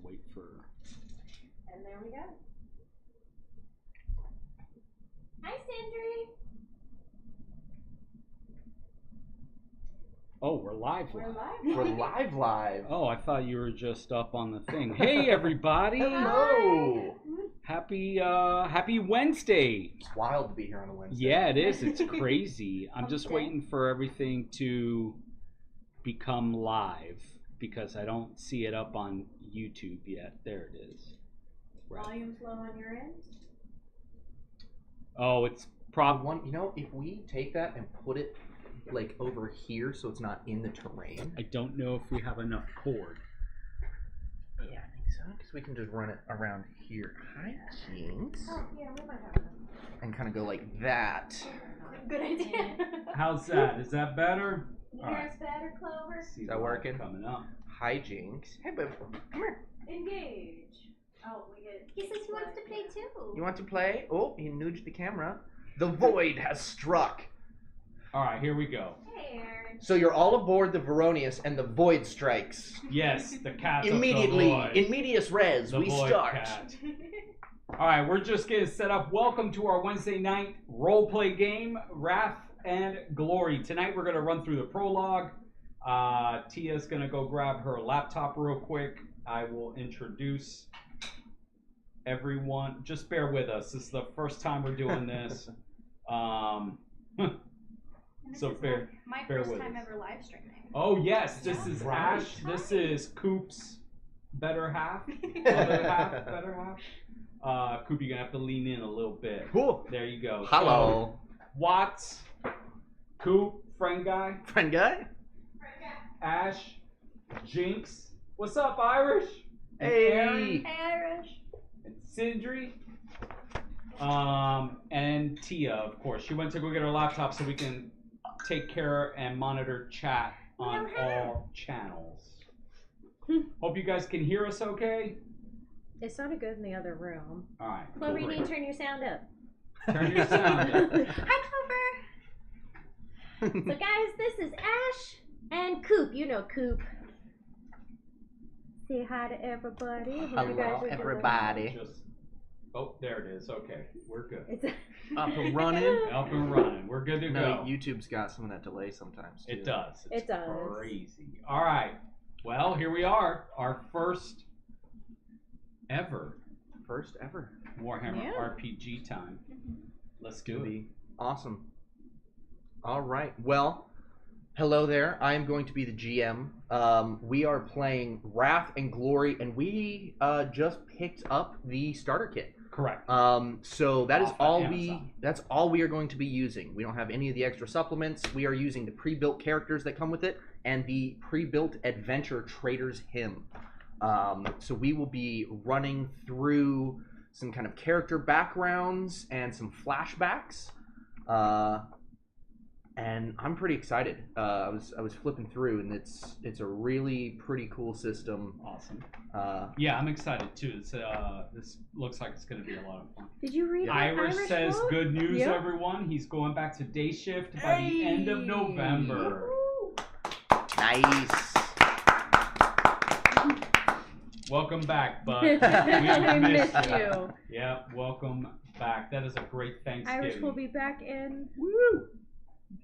wait for... And there we go. Hi, Sindri. Oh, we're live. We're live. We're live. Oh, I thought you were just up on the thing. Hey, everybody. Hello. Happy Wednesday. It's wild to be here on a Wednesday. Yeah, it is. It's crazy. I'm just waiting for everything to become live because I don't see it up on YouTube yet. There it is. Right. Volume's low on your end? Oh, it's One, you know, if we take that and put it like over here so it's not in the terrain. I don't know if we have enough cord. Yeah, I think so. Because we can just run it around here. Hi, Jinx. Oh, yeah, we might have enough. And kind of go like that. Good idea. How's that? Is that better? You All hear right. us better, Clover? See that working? Coming up. Hi, Jinx. Hey, babe. Come here. Engage. Oh, we get. He says he wants to play too. You want to play? Oh, he nudged the camera. The void has struck. All right, here we go. Hey, Aaron. So you're all aboard the Veronius and the void strikes. Yes, the cat Immediately, of the void. in medias res, The we void start. cat. All right, we're just getting set up. Welcome to our Wednesday night roleplay game, Wrath and Glory. Tonight we're going to run through the prologue. Tia's going to go grab her laptop real quick. I will introduce everyone. Just bear with us. This is the first time we're doing this. So bear first with time us. ever live streaming. Oh yes, this is Right. Ash. This is Coop's better half. Other half, better half. Coop, you're gonna have to lean in a little bit. Cool. There you go. Hello. So, Watts, Coop, friend guy, Friend guy? Ash, Jinx. What's up, Irish? And Hey. Aaron, Hey, Irish. and Sindri. And Tia, of course. She went to go get her laptop so we can take care and monitor chat on all channels. Hope you guys can hear us okay. It sounded good in the other room. All right. Clover, you great. need to turn your sound up. Turn your sound up. Hi, Clover. So guys, this is Ash and Coop. You know Coop. Say hi to everybody. Hope you guys Hello, are doing- everybody. Oh, there it is. Okay, we're good. It's Up and running. Up and running. We're good to No, go. YouTube's got some of that delay sometimes. Too. It does. It's It does. crazy. All right. Well, here we are. Our first ever First ever. Warhammer Yeah. RPG time. Let's do it. Be awesome. All right. Well, hello there. I am going to be the GM. We are playing Wrath and Glory, and we just picked up the starter kit. Correct. So that is Off of all Amazon. that's all we are going to be using. We don't have any of the extra supplements. We are using the pre-built characters that come with it and the pre-built adventure trader's hymn. So we will be running through some kind of character backgrounds and some flashbacks. And I'm pretty excited. I was flipping through, and it's a really pretty cool system. Awesome. Yeah, I'm excited too. This looks like it's going to be a lot of fun. Did you read Irish Irish says, quote? good news, Yeah. everyone. He's going back to day shift by the end of November. nice. Welcome back, bud. I We missed you. Yeah, welcome back. That is a great Thanksgiving. Irish will be back in Woo!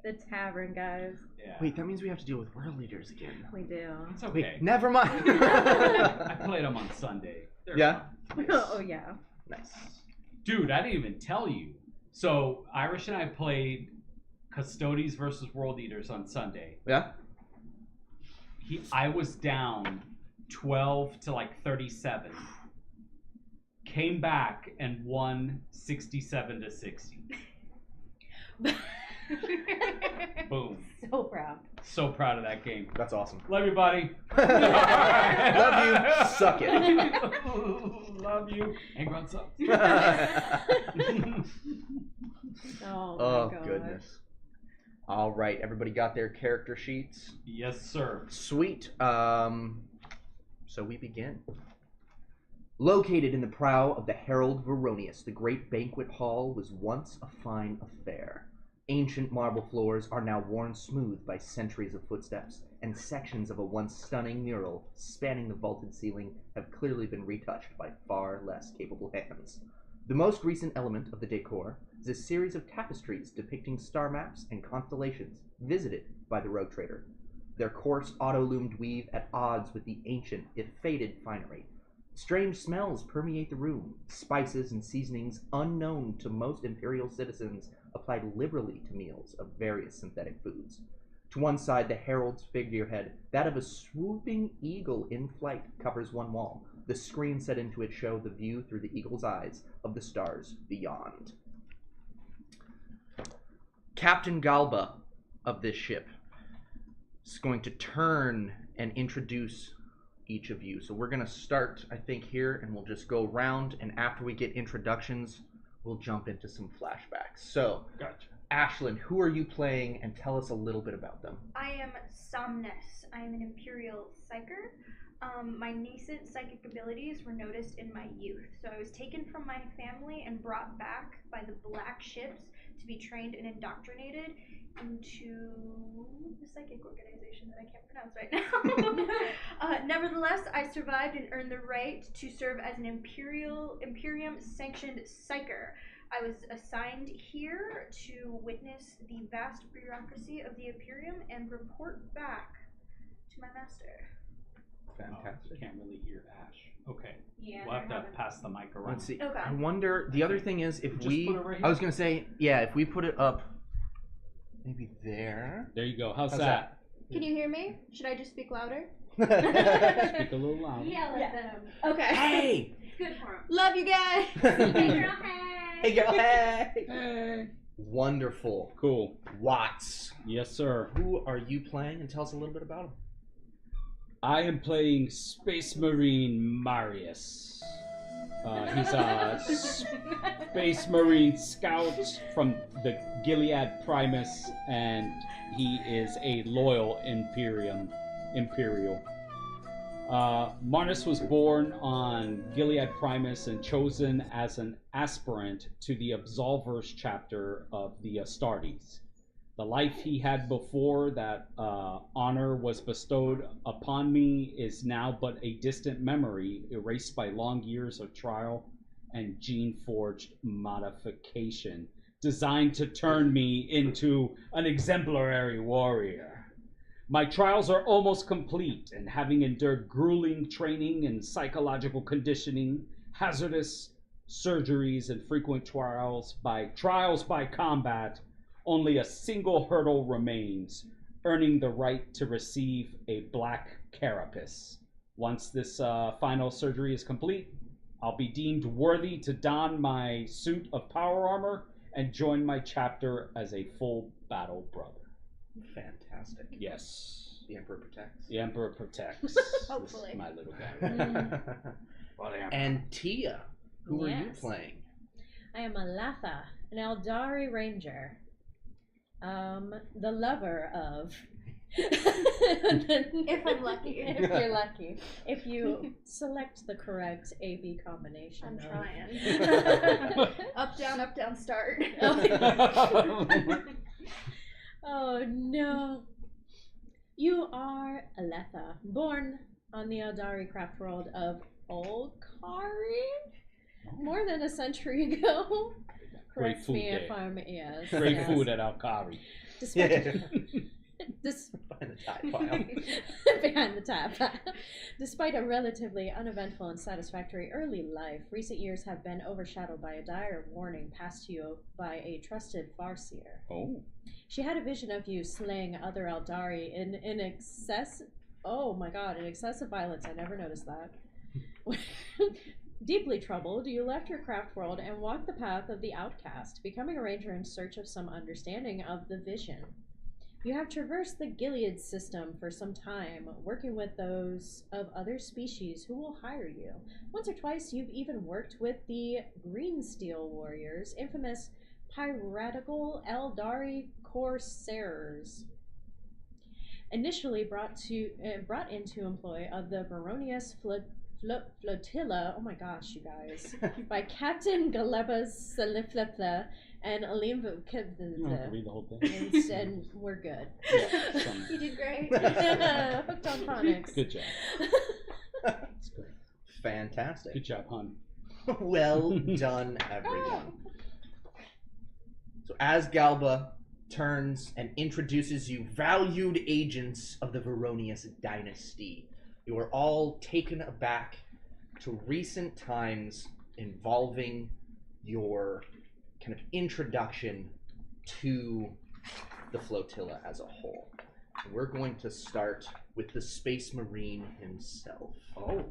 the tavern, guys. Yeah. Wait, that means we have to deal with world leaders again. We do. It's okay. Wait, never mind. I played them on Sunday. They're Yeah? fun. Oh yeah. Nice. Dude, I didn't even tell you. So Irish and I played Custodes versus World Eaters on Sunday. Yeah? I was down 12 to like 37. Came back and won 67 to 60. Boom. So proud. So proud of that game. That's awesome. Love you, buddy. Love you. Suck it. Love you. And grunt sucks. Oh my Oh, gosh. goodness. All right, everybody got their character sheets? Yes, sir. Sweet. So we begin. Located in the prow of the Herald Veronius, the great banquet hall was once a fine affair. Ancient marble floors are now worn smooth by centuries of footsteps, and sections of a once stunning mural spanning the vaulted ceiling have clearly been retouched by far less capable hands. The most recent element of the decor is a series of tapestries depicting star maps and constellations visited by the rogue trader. Their coarse, auto-loomed weave at odds with the ancient, if faded, finery. Strange smells permeate the room, spices and seasonings unknown to most Imperial citizens applied liberally to meals of various synthetic foods. To one side, the herald's figurehead, that of a swooping eagle in flight, covers one wall. The screen set into it show the view through the eagle's eyes of the stars beyond. Captain Galba of this ship is going to turn and introduce each of you. So we're going to start, I think, here, and we'll just go around, and after we get introductions, we'll jump into some flashbacks. So, Gotcha. Ashlyn, who are you playing, and tell us a little bit about them. I am Somnus. I am an Imperial Psyker. My nascent psychic abilities were noticed in my youth. So I was taken from my family and brought back by the Black Ships to be trained and indoctrinated into the psychic organization that I can't pronounce right now. Nevertheless, I survived and earned the right to serve as an Imperium sanctioned psyker. I was assigned here to witness the vast bureaucracy of the Imperium and report back to my master. Fantastic. Can't really hear Ash. Okay. Yeah. We'll have to pass the mic around. Let's see. Okay. I wonder, the other thing is, if Just we, put it right I was here. going to say, yeah, if we put it up, maybe there. There you go. How's How's that? Can you hear me? Should I just speak louder? Speak a little louder. Yell at them. Okay. Hey! It's good for them. Love you guys. Hey girl, hey. girl, hey! Hey. Wonderful. Cool. Watts. Yes, sir. Who are you playing, and tell us a little bit about him. I am playing Space Marine Marius. He's a Space Marine scout from the Gilead Primus, and he is a loyal Imperial. Marnus was born on Gilead Primus and chosen as an aspirant to the Absolvers chapter of the Astartes. The life he had before that honor was bestowed upon me is now but a distant memory, erased by long years of trial and gene-forged modification, designed to turn me into an exemplary warrior. My trials are almost complete, and having endured grueling training and psychological conditioning, hazardous surgeries, and frequent trials by combat, only a single hurdle remains: earning the right to receive a black carapace. Once this final surgery is complete, I'll be deemed worthy to don my suit of power armor and join my chapter as a full battle brother. Fantastic. Yes. The Emperor protects. The Emperor protects. Hopefully. This is my little guy. Whatever. And Tia, who are you Yes. playing? I am Alatha, an Eldari ranger. The lover of. If I'm lucky. If you're lucky. If you select the correct AB combination. I'm of- trying. Up, down, start. Oh no. You are Aletha, born on the Eldari craft world of Olkari more than a century ago. Great Correct food me if there. I'm yes. Great yes. food at Alkari. Despite Behind the tie pile. behind the tab. Despite a relatively uneventful and satisfactory early life, recent years have been overshadowed by a dire warning passed to you by a trusted Farseer. Oh. She had a vision of you slaying other Eldari in excess. Oh my god, in excessive violence. I never noticed that. Deeply troubled, you left your craft world and walked the path of the outcast, becoming a ranger in search of some understanding of the vision. You have traversed the Gilead system for some time, working with those of other species who will hire you. Once or twice, you've even worked with the Greensteel Warriors, infamous piratical Eldari Corsairs. Initially brought into employ of the Veronius Flotilla, oh my gosh, you guys, by Captain Galebas Saliflefla And Alim You don't have to read the whole thing. and we're good. You did great. Hooked on phonics. Good job. That's great. Fantastic. Good job, hon. Well done, everyone. So as Galba turns and introduces you, valued agents of the Veronius dynasty, you are all taken aback to recent times involving your kind of introduction to the flotilla as a whole. And we're going to start with the Space Marine himself. Oh.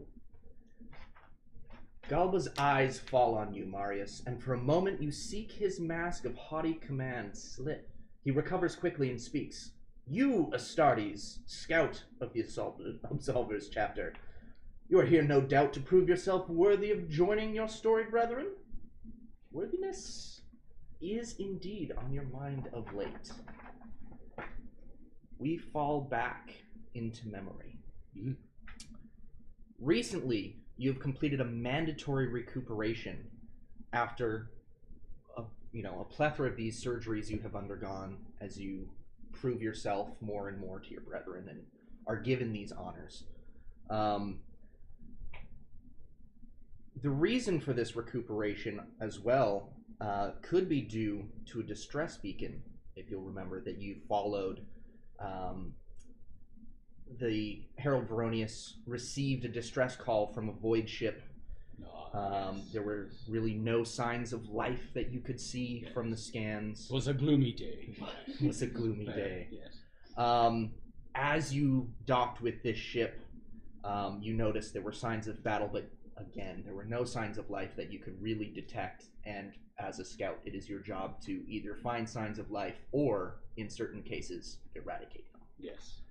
Galba's eyes fall on you, Marius, and for a moment you seek his mask of haughty command slip. He recovers quickly and speaks. You, Astartes, scout of the Absolvers chapter. You are here, no doubt, to prove yourself worthy of joining your storied brethren. Worthiness is indeed on your mind of late. We fall back into memory. Mm-hmm. Recently, you have completed a mandatory recuperation after a plethora of these surgeries you have undergone as you prove yourself more and more to your brethren and are given these honors. The reason for this recuperation as well could be due to a distress beacon, if you'll remember that you followed. The Herald Veronius received a distress call from a void ship. There were really no signs of life that you could see from the scans. It was a gloomy day. It was a gloomy day. Yes. As you docked with this ship, you noticed there were signs of battle, but again, there were no signs of life that you could really detect. And as a scout, it is your job to either find signs of life or, in certain cases, eradicate them. Yes.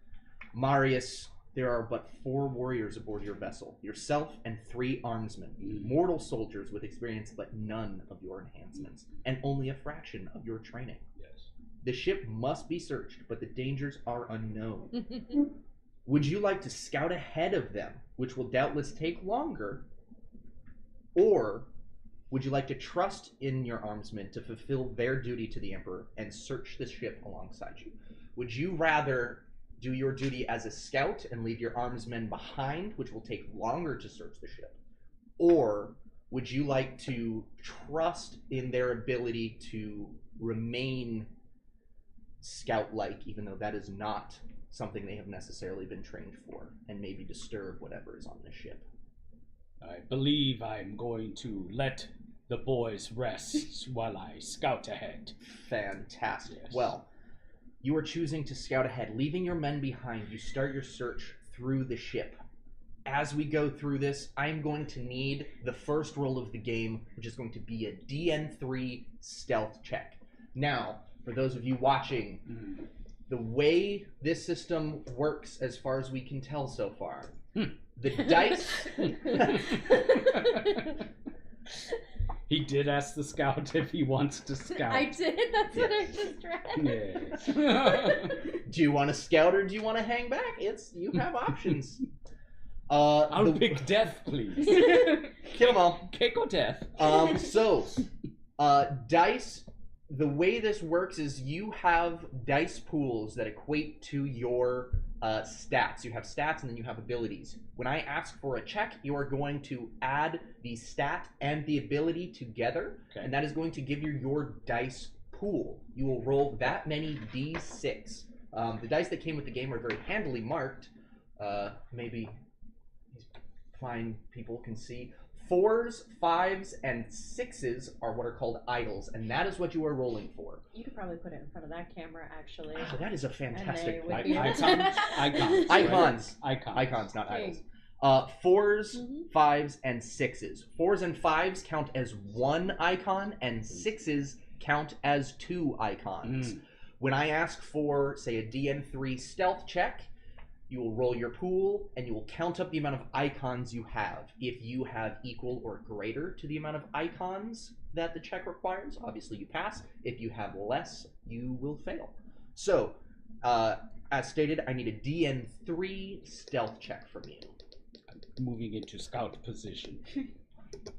Marius, there are but 4 warriors aboard your vessel, yourself and 3 armsmen, mortal soldiers with experience but none of your enhancements, and only a fraction of your training. Yes. The ship must be searched, but the dangers are unknown. Would you like to scout ahead of them, which will doubtless take longer, or would you like to trust in your armsmen to fulfill their duty to the Emperor and search the ship alongside you? Would you rather do your duty as a scout and leave your armsmen behind, which will take longer to search the ship? Or would you like to trust in their ability to remain scout-like, even though that is not something they have necessarily been trained for, and maybe disturb whatever is on the ship? I believe I'm going to let the boys rest while I scout ahead. Fantastic. Yes. Well, you are choosing to scout ahead, leaving your men behind. You start your search through the ship. As we go through this, I'm going to need the first roll of the game, which is going to be a DN3 stealth check. Now, for those of you watching, the way this system works, as far as we can tell so far, the dice... He did ask the scout if he wants to scout. I did. That's what I just read. Yes. Do you want to scout or do you want to hang back? You have options. I'll pick death, please. Kill them all. Kick or death. Dice, the way this works is you have dice pools that equate to your stats. You have stats and then you have abilities. When I ask for a check, you are going to add the stat and the ability together, and that is going to give you your dice pool. You will roll that many D6. The dice that came with the game are very handily marked. Maybe these fine people can see. 4s, 5s, and 6s are what are called idols, and that is what you are rolling for. You could probably put it in front of that camera, actually. Oh, that is a fantastic would point. be- Icons, not idols. 4s, 5s, and 6s. 4s and 5s count as 1 icon, and 6s count as 2 icons. When I ask for, say, a DN3 stealth check, you will roll your pool, and you will count up the amount of icons you have. If you have equal or greater to the amount of icons that the check requires, obviously you pass. If you have less, you will fail. So, as stated, I need a DN3 stealth check from you. Moving into scout position.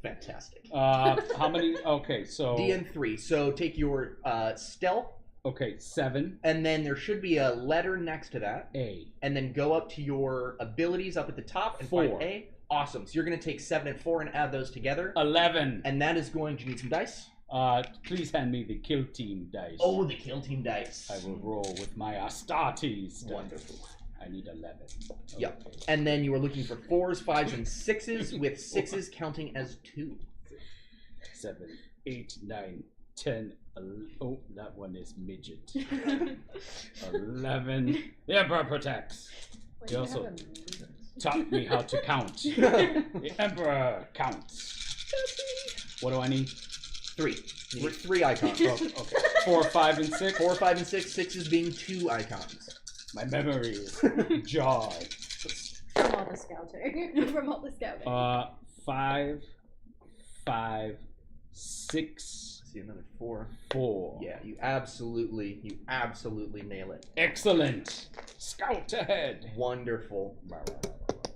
Fantastic. How many? Okay, so DN3. So take your stealth, okay, 7 and then there should be a letter next to that, A. and then go up to your abilities up at the top and 4. find A. Awesome. So you're going to take 7 and 4 and add those together, 11. and that is going to need some dice. Please hand me the kill team dice. Oh, the kill team dice. I will roll with my Astartes. Wonderful. I need 11. Yep. Okay. And then you are looking for 4s, 5s, and 6s, with 6s counting as 2. 7, 8, 9, 10. Oh, that one is midget. 11. The Emperor protects. Wait, You you also have a- taught me how to count. The Emperor counts. What do I need? 3. You need 3 icons. Oh, okay. 4, 5, and 6. 4, 5, and 6. 6s being 2 icons. My memory is jarred. From all the scouting. From all the scouting. 5, 5, 6, See another 4. 4. Yeah, you absolutely nail it. Excellent. Scout ahead. Wonderful.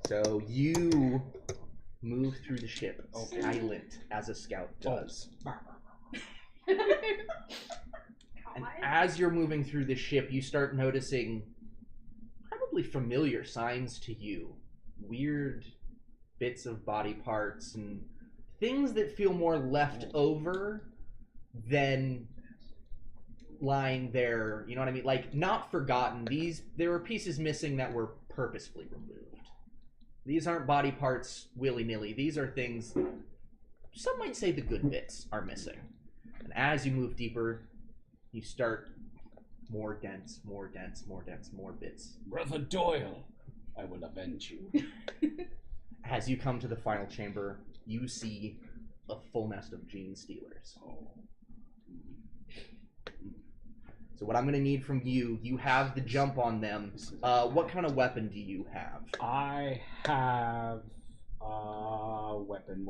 So you move through the ship, Okay. silent as a scout does. God. And as you're moving through the ship, you start noticing probably familiar signs to you. Weird bits of body parts and things that feel more left over than lying there. You know what I mean? Like, not forgotten. There were pieces missing that were purposefully removed. These aren't body parts willy-nilly. These are things, some might say the good bits are missing. And as you move deeper, you start more dense, more bits. Brother Doyle, I will avenge you. As you come to the final chamber, you see a full nest of gene stealers. So what I'm going to need from you, you have the jump on them. What kind of weapon do you have? I have weapon.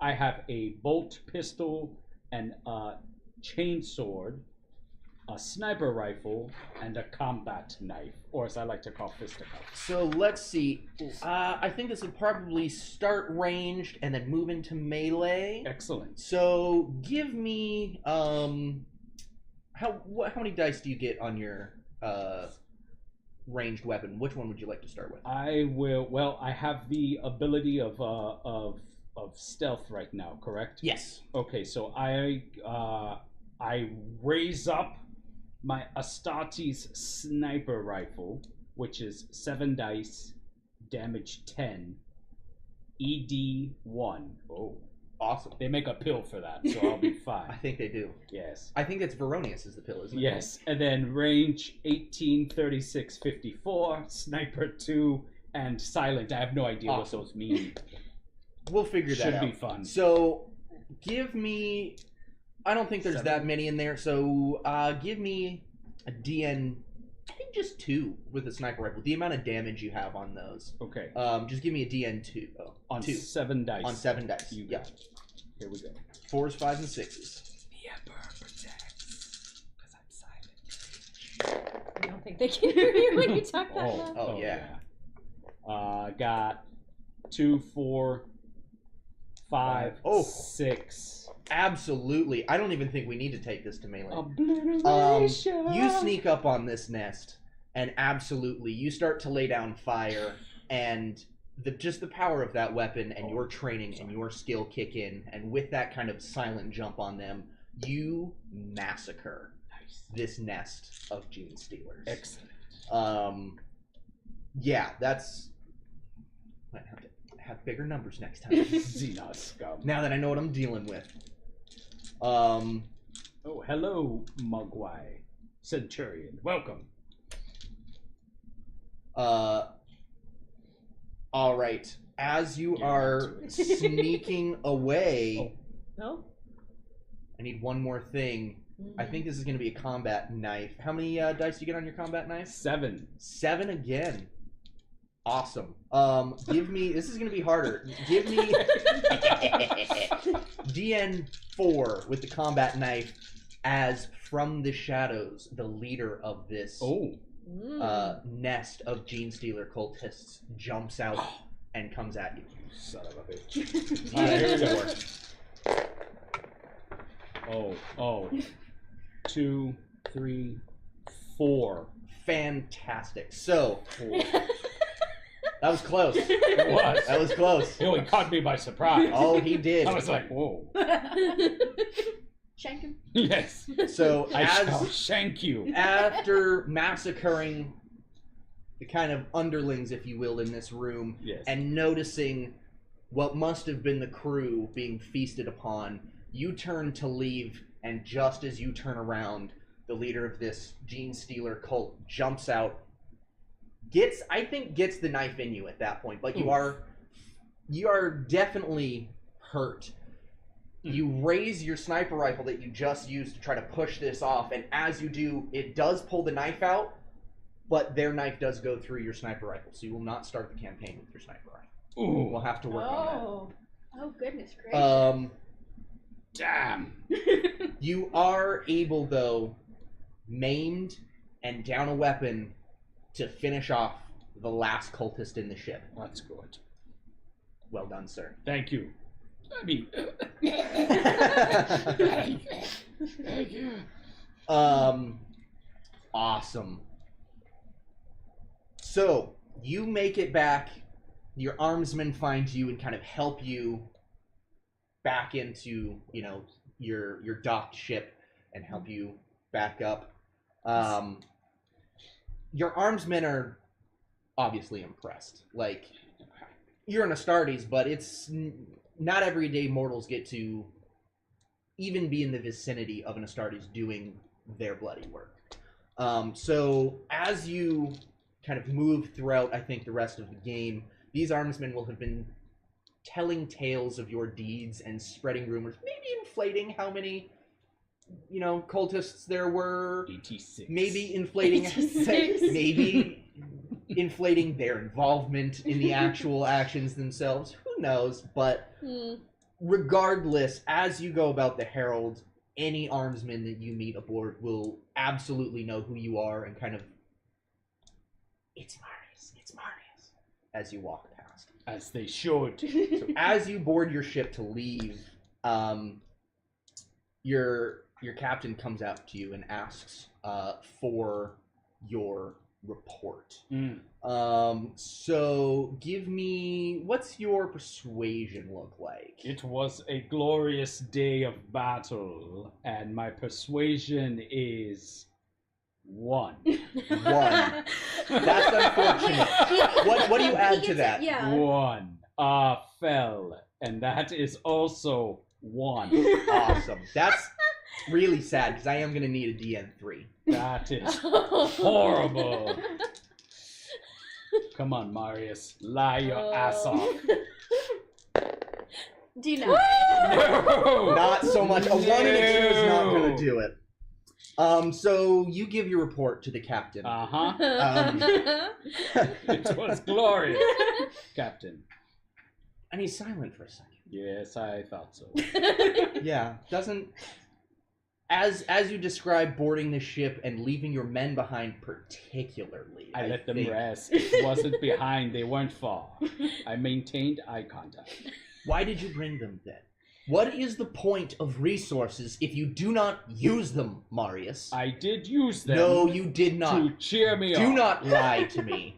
I have a bolt pistol and a chainsword, a sniper rifle, and a combat knife, or as I like to call fisticuffs. So let's see. I think this would probably start ranged and then move into melee. Excellent. So give me how many dice do you get on your ranged weapon? Which one would you like to start with? I will. Well, I have the ability of stealth right now. Correct? Yes. Okay, so I raise up my Astartes sniper rifle, which is 7 dice, damage 10, ED 1. Oh, Awesome. they make a pill for that, so I'll be I fine. think they do. Yes. I think it's Veronius is the pill, isn't it? Yes, and then range 18, 36, 54, sniper 2, and silent. I have no idea Awesome. what those mean. We'll figure that Should out. be fun. So give me, I don't think there's 7. that many in there, so give me a DN, I think just 2 with the sniper rifle. The amount of damage you have on those. Okay. Just give me a DN 2. On 2. 7 dice. On 7 dice. You Yeah. got it. Here we go. 4s, 5s, and 6s. The Emperor protects, because I'm silent. I don't think they can hear you when you talk that loud. Oh, yeah. Got 2, 4, 5, Oh. 6. Absolutely. I don't even think we need to take this to melee. Obliteration. You sneak up on this nest, and absolutely, you start to lay down fire, and just the power of that weapon and your training and your skill kick in, and with that kind of silent jump on them, you massacre this nest of gene stealers. Excellent. Yeah, that's. Might have to have bigger numbers next time. Xenos scum. Now that I know what I'm dealing with. Oh, hello, Mugwai. Centurion. Welcome. All right. As you Get are into it. sneaking away, No? I need one more thing. I think this is going to be a combat knife. How many dice do you get on your combat knife? 7. 7 again. Awesome. Give me. This is going to be harder. Give me DN4 with the combat knife, as from the shadows, the leader of this Oh. nest of gene stealer cultists jumps out and comes at you. Son of a bitch. Alright, here we go. Oh. 2, 3, 4. Fantastic. So, 4. that was close. It was. That was close. He caught me by surprise. Oh, he did. I was like, whoa. Shank him. Yes. So, I shall as shank you. after massacring the kind of underlings, if you will, in this room, Yes. and noticing what must have been the crew being feasted upon, you turn to leave, and just as you turn around, the leader of this gene stealer cult jumps out, gets the knife in you at that point, but you are definitely hurt. You raise your sniper rifle that you just used to try to push this off, and as you do, it does pull the knife out, but their knife does go through your sniper rifle, so you will not start the campaign with your sniper rifle. Ooh. We'll have to work on Oh goodness that. gracious. Damn. You are able, though, maimed and down a weapon, to finish off the last cultist in the ship. That's good. Well done, sir. Thank you. I mean, thank you. Awesome. So, you make it back, your armsmen find you and kind of help you back into, your docked ship and help you back up. Your armsmen are obviously impressed. Like, you're an Astartes, but it's not everyday mortals get to even be in the vicinity of an Astartes doing their bloody work. So as you kind of move throughout, I think, the rest of the game, these armsmen will have been telling tales of your deeds and spreading rumors, maybe inflating how many, cultists there were. 86. Maybe inflating, 86. maybe inflating their involvement in the actual actions themselves. Who knows? But regardless, as you go about the Herald, any armsman that you meet aboard will absolutely know who you are and kind of, it's Marius, as you walk past. As they should. So as you board your ship to leave, your captain comes out to you and asks for your report. So give me, what's your persuasion look like? It was a glorious day of battle, and my persuasion is 1. 1. That's unfortunate. What do you add to that? Yeah. 1. Fell, and that is also 1. Awesome. That's really sad, because I am going to need a DN3. That is horrible. Come on, Marius. Lie your ass off. Denied. No! Not so much. A 1 and a 2 is not going to do it. So you give your report to the captain. It was glorious, Captain. And he's silent for a second. Yes, I thought so. Yeah, doesn't... As you describe boarding the ship and leaving your men behind particularly, I let them think- rest. It wasn't behind. They weren't far. I maintained eye contact. Why did you bring them then? What is the point of resources if you do not use them, Marius? I did use them. No, you did not. To cheer me Do up. not lie to me.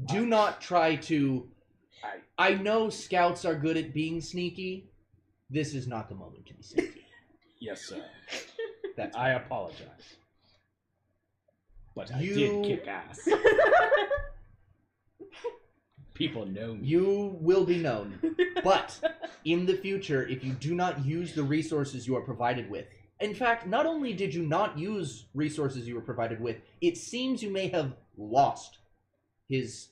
Do not try to... I know scouts are good at being sneaky. This is not the moment to be sneaky. Yes, sir. That's I apologize. But I You- did kick ass. People know me. You will be known. But in the future, if you do not use the resources you are provided with, in fact, not only did you not use resources you were provided with, it seems you may have lost his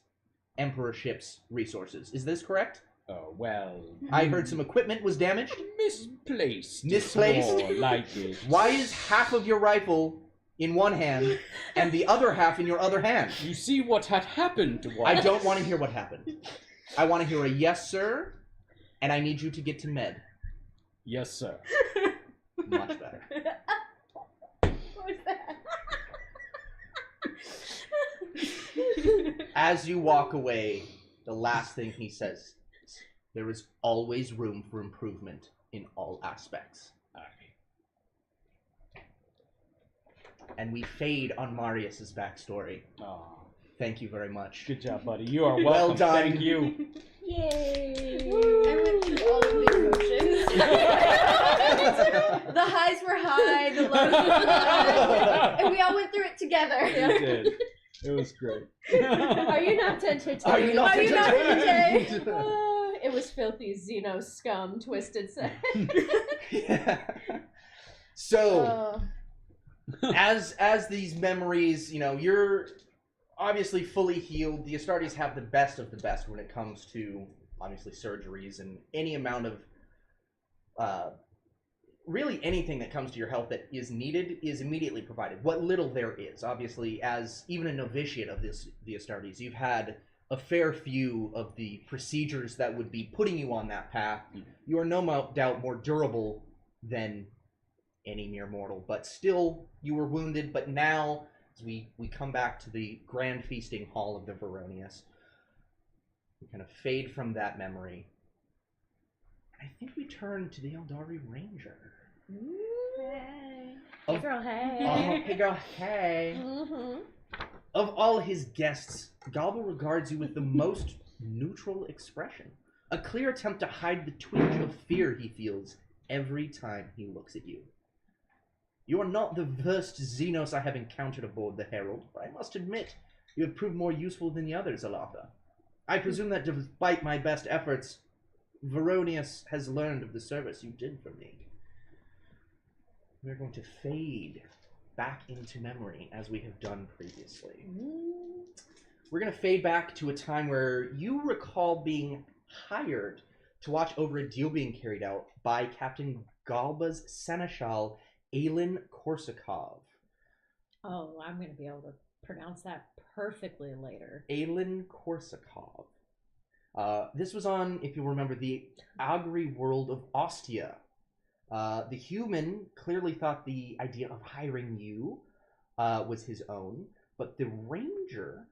emperorship's resources. Is this correct? Oh, well. I heard some equipment was damaged. Misplaced. Misplaced? More like it. Why is half of your rifle in one hand and the other half in your other hand? You see what had happened to us. I don't want to hear what happened. I want to hear a yes, sir, and I need you to get to med. Yes, sir. Much better. What was that? As you walk away, the last thing he says is, There is always room for improvement in all aspects. And we fade on Marius's backstory. Aw. Thank you very much. Good job, buddy. You are Well welcome. done. Thank you. Yay! I went through all of the emotions. The highs were high, the lows were low, and we all went through it together. You did. It was great. Are you not entertained? Are you not entertained? It was filthy Xeno scum, Twisted said. Yeah. So, as these memories, you're obviously fully healed. The Astartes have the best of the best when it comes to, obviously, surgeries and any amount of, really anything that comes to your health that is needed is immediately provided. What little there is, obviously, as even a novitiate of the Astartes, you've had a fair few of the procedures that would be putting you on that path. You are no doubt more durable than any mere mortal, but still you were wounded. But now, as we come back to the grand feasting hall of the Veronius, we kind of fade from that memory. I think we turn to the Eldari Ranger. Hey. Hey girl, hey. Oh, hey girl, hey. Mm-hmm. Of all his guests, Galba regards you with the most neutral expression. A clear attempt to hide the twinge of fear he feels every time he looks at you. You are not the first Xenos I have encountered aboard the Herald, but I must admit, you have proved more useful than the others, Alatha. I presume that despite my best efforts, Veronius has learned of the service you did for me. We're going to fade back into memory as we have done previously. We're going to fade back to a time where you recall being hired to watch over a deal being carried out by Captain Galba's Seneschal, Aelin Korsakov. Oh, I'm going to be able to pronounce that perfectly later. Aelin Korsakov. This was on, if you remember, the Agri world of Ostia. The human clearly thought the idea of hiring you was his own, but the ranger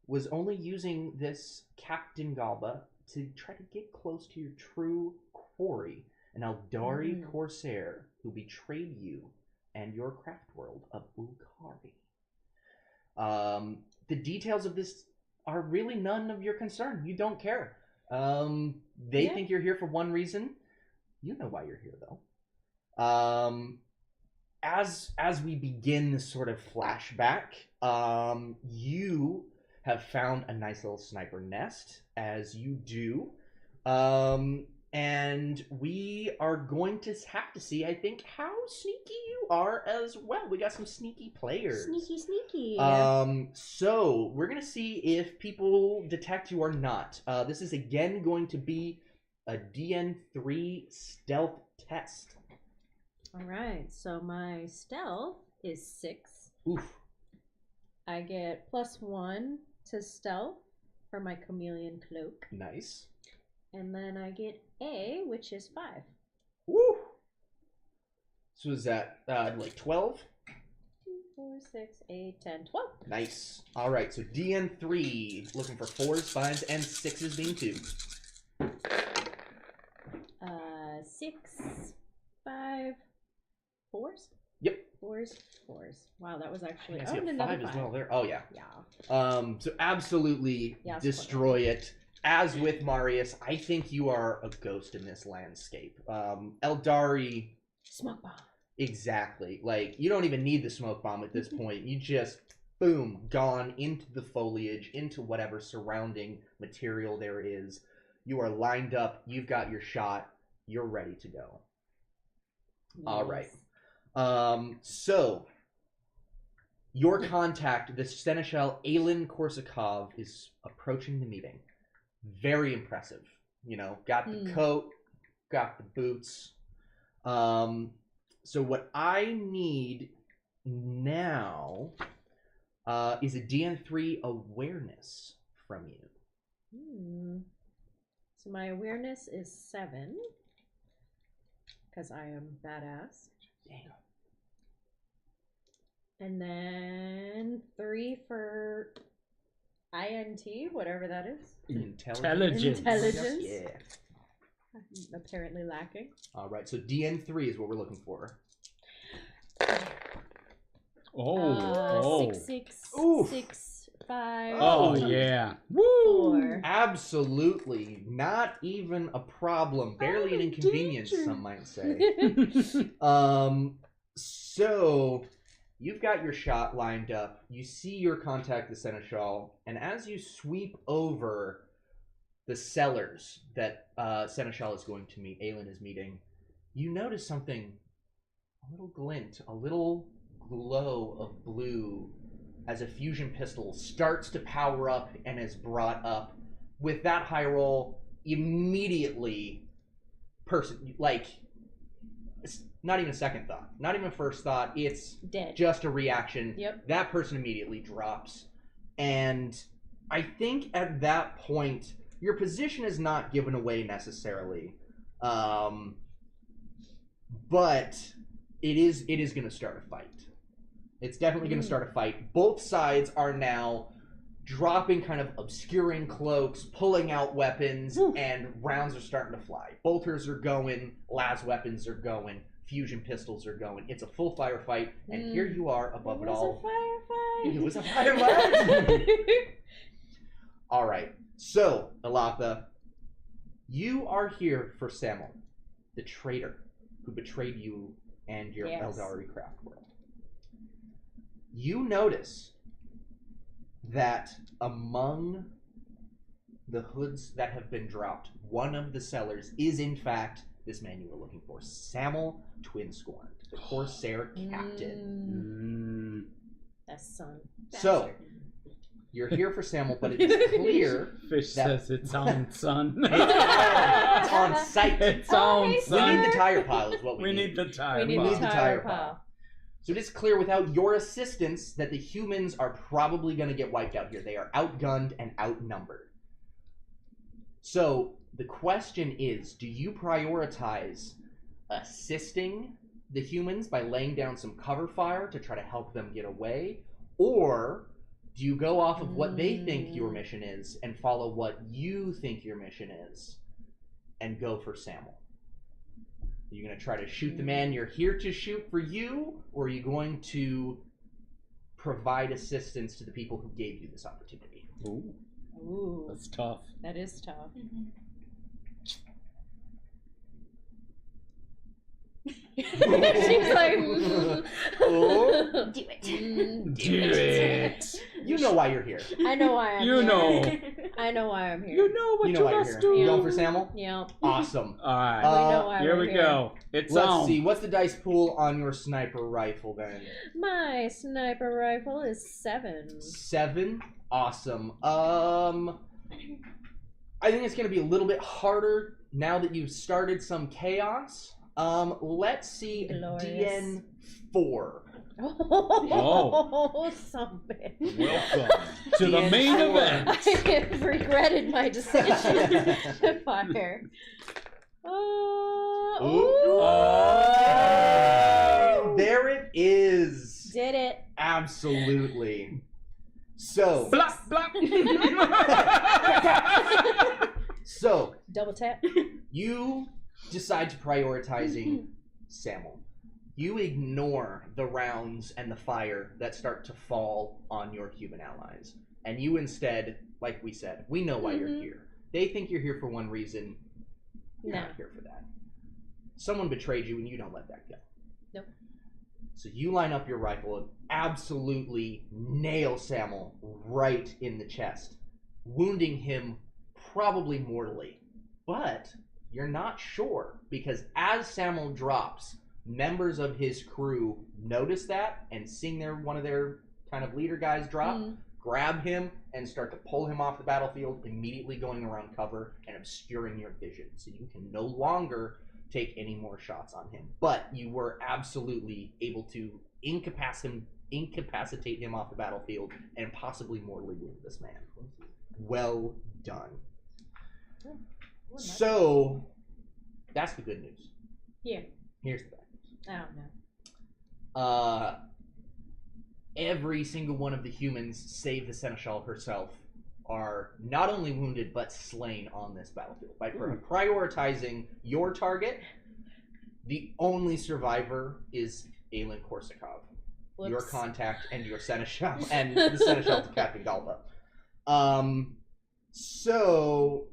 was only using this Captain Galba to try to get close to your true quarry, an Eldari corsair who betrayed you and your craft world of Ulkari. The details of this are really none of your concern. You don't care. They think you're here for one reason. You know why you're here, though. As we begin this sort of flashback, you have found a nice little sniper nest, as you do. And we are going to have to see, I think, how sneaky you are as well. We got some sneaky players. Sneaky. So we're going to see if people detect you or not. This is again going to be a DN3 stealth test. All right, so my stealth is 6. Oof. I get +1 to stealth for my chameleon cloak. Nice. And then I get A, which is 5. Woo! So is that like 12? 2, 4, 6, 8, 10, 12. Nice. All right, so DN3 looking for 4s, 5s, and 6s being 2. 6, 5, 4s? Yep. 4s. Wow, that was actually... I see and a another 5 as well there. Oh, yeah. Yeah. So absolutely destroy it. As with Marius, I think you are a ghost in this landscape. Eldari... Smoke bomb. Exactly. Like, you don't even need the smoke bomb at this point. You just, boom, gone into the foliage, into whatever surrounding material there is. You are lined up. You've got your shot. You're ready to go. Yes. All right. So, your contact, the Seneschal Aelin Korsakov, is approaching the meeting. Very impressive. You know, got the coat, got the boots. So what I need now is a DN3 awareness from you. So my awareness is 7. Because I am badass. Damn. And then 3 for INT, whatever that is. Intelligence. Intelligence. Yeah. Apparently lacking. All right, so DN3 is what we're looking for. Oh. 6, 6, Oof. 6, 5. Oh, yeah. Woo! 4. Absolutely not even a problem. Barely an inconvenience, some might say. So you've got your shot lined up. You see your contact, the Seneschal, and as you sweep over the cellars that Seneschal is going to meet, Aelin is meeting, you notice something, a little glint, a little glow of blue as a fusion pistol starts to power up and is brought up. With that high roll, immediately, it's not even a second thought, not even a first thought, it's Dead. just a reaction. Yep. That person immediately drops. And I think at that point, your position is not given away necessarily. But it is going to start a fight. It's definitely going to start a fight. Both sides are now dropping kind of obscuring cloaks, pulling out weapons, and rounds are starting to fly. Bolters are going, las weapons are going, fusion pistols are going. It's a full firefight, and here you are above it all. It It was a firefight. All right. So, Elatha, you are here for Samel, the traitor who betrayed you and your Eldari craft world. You notice that among the hoods that have been dropped, one of the sellers is in fact this man you were looking for, Samel Twinscorn, the Corsair captain. That's son. So, you're here for Samel, but it is clear Fish that says it's on, son. it's on site. It's Oh, on, hey, We son. need the tire pile is what we We need. need the tire. We need We the need the tire tire pile. So it is clear without your assistance that the humans are probably going to get wiped out here. They are outgunned and outnumbered. So the question is, do you prioritize assisting the humans by laying down some cover fire to try to help them get away? Or do you go off of what they think your mission is and follow what you think your mission is and go for Samel? Are you going to try to shoot the man you're here to shoot for you, or are you going to provide assistance to the people who gave you this opportunity? Ooh, Ooh, that's tough. that is tough. She's like, Oh, Do it. Do it. you know why you're here. I know why I'm You here. know. I know why I'm here. You know what You you, know why you're must here. do. You going for Samel? Yep. Awesome. All right. We know why Here we're we go. It's Let's on. see. What's the dice pool on your sniper rifle then? My sniper rifle is 7. 7. Awesome. I think it's going to be a little bit harder now that you've started some chaos. Let's see. Glorious. DN4. Oh, some bitch. Welcome to the The main end. event. I have regretted my decision to fire. Oh, there it is. Did it. Absolutely. So, Blop, blop. so Double tap. you decide to prioritizing Samel. You ignore the rounds and the fire that start to fall on your human allies. And you instead, like we said, we know why you're here. They think you're here for one reason. You're No. not here for that. Someone betrayed you and you don't let that go. Nope. So you line up your rifle and absolutely nail Samel right in the chest, wounding him probably mortally. But you're not sure, because as Samel drops, members of his crew notice that and seeing one of their kind of leader guys drop, grab him and start to pull him off the battlefield, immediately going around cover and obscuring your vision. So you can no longer take any more shots on him. But you were absolutely able to incapacitate him off the battlefield and possibly mortally wound this man. Well done. So that's the good news. Here. Here's the bad news. Oh, no. Every single one of the humans, save the Seneschal herself, are not only wounded but slain on this battlefield. By prioritizing your target, the only survivor is Aelin Korsakov, your contact and your seneschal, and the seneschal to Captain Galba. So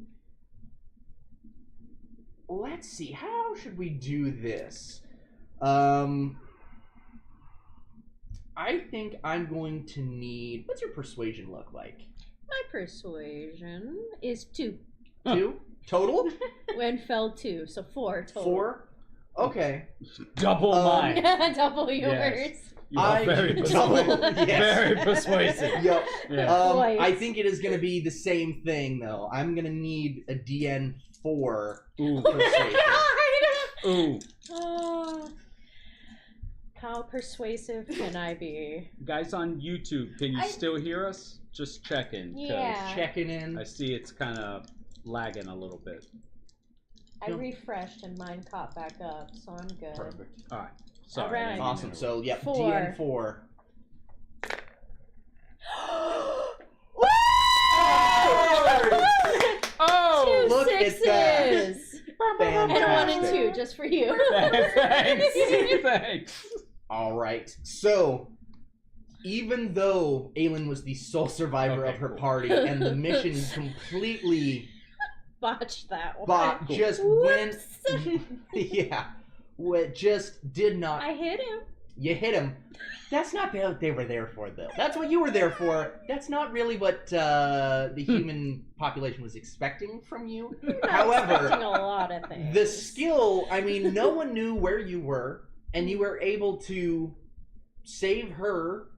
let's see, how should we do this? I think I'm going to need. What's your persuasion look like? My persuasion is 2. 2 total. When fell 2, so 4 total. 4. Okay. Double mine. Double yours. Yes. You are very double. persuasive. Yes. Very persuasive. Yep. Yeah. I think it is going to be the same thing though. I'm going to need a DN 4 persuasion. Ooh. How persuasive can I be? Guys on YouTube, can you still hear us? Just checking. Yeah. Checking in. I see it's kind of lagging a little bit. I refreshed and mine caught back up, so I'm good. Perfect. All right. Sorry. All right. Awesome. So, yeah, 4. DN 4. Oh! Look at that. 2 6s! And a 1 and 2, just for you. Thanks. Thanks. All right. So, even though Aelin was the sole survivor of her party and the mission completely Botched that one. just went, yeah, just did not. I hit him. You hit him. That's not what they were there for, though. That's what you were there for. That's not really what the human population was expecting from you. However, Expecting a lot of things. the skill, I mean, no one knew where you were, and you were able to save her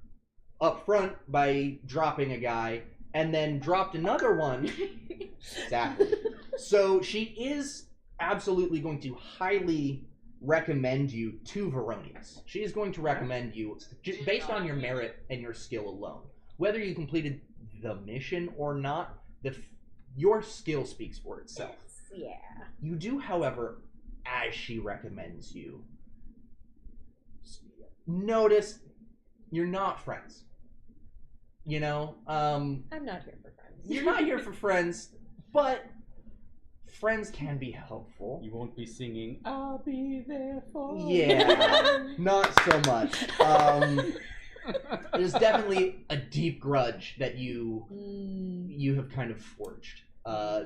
up front by dropping a guy, and then dropped another one. Exactly. So she is absolutely going to highly recommend you to Veronius. She is going to recommend you based on your merit and your skill alone. Whether you completed the mission or not, your skill speaks for itself. Yeah. You do, however, as she recommends you, notice you're not friends. You know, I'm not here for friends. you're not here for friends, but friends can be helpful. You won't be singing, I'll be there for you. Yeah, not so much. There's definitely a deep grudge that you have kind of forged.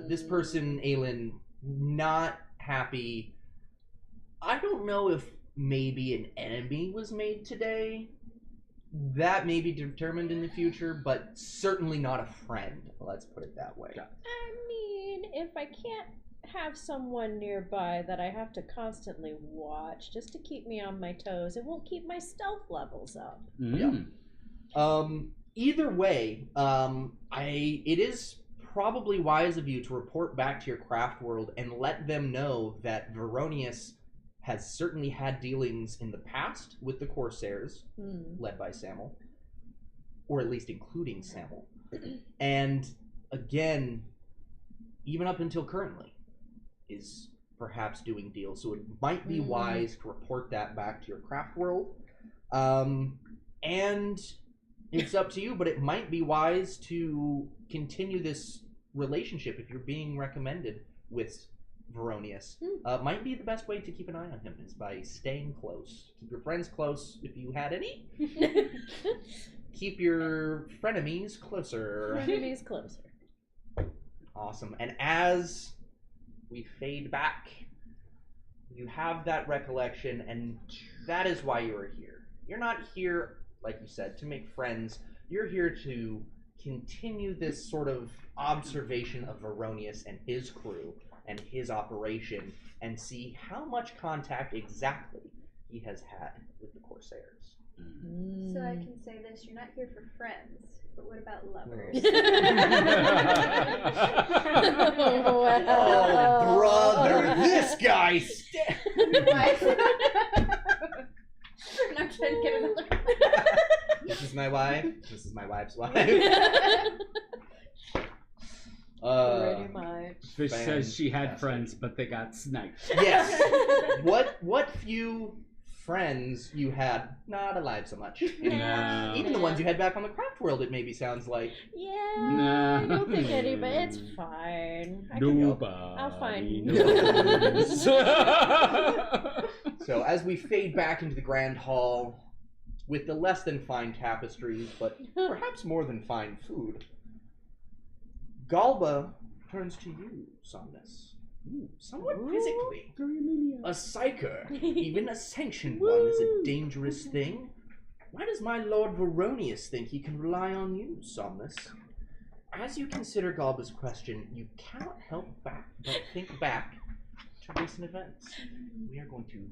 This person, Aelin, not happy. I don't know if maybe an enemy was made today. That may be determined in the future, but certainly not a friend. Let's put it that way. I mean, if I can't have someone nearby that I have to constantly watch just to keep me on my toes, it won't keep my stealth levels up. Yeah. Either way, it is probably wise of you to report back to your craft world and let them know that Veronius has certainly had dealings in the past with the Corsairs, led by Samel, or at least including Samel. And again, even up until currently, is perhaps doing deals. So it might be wise to report that back to your craft world. And it's up to you, but it might be wise to continue this relationship if you're being recommended with Veronius. Might be the best way to keep an eye on him is by staying close. Keep your friends close if you had any. Keep your frenemies closer. Frenemies closer. Awesome. And as we fade back, you have that recollection, and that is why you are here. You're not here, like you said, to make friends. You're here to continue this sort of observation of Veronius and his crew and his operation, and see how much contact exactly he has had with the Corsairs. So I can say this, you're not here for friends, but what about lovers? Oh, brother, this guy Wife. I'm not trying to get another. This is my wife. This is my wife's wife. Pretty much. Fish says she had friends, but they got sniped. Yes. What few friends you had not alive so much. Nah. Even the ones you had back on the craft world, it maybe sounds like. Yeah, Nah. I don't think anybody. It's fine. I'll find. knows. So as we fade back into the grand hall, with the less than fine tapestries, but perhaps more than fine food, Galba turns to you, Somnus. Somewhat quizzically. A psyker, even a sanctioned one, is a dangerous thing. Why does my Lord Veronius think he can rely on you, Somnus? As you consider Galba's question, you cannot help but think back to recent events. We are going to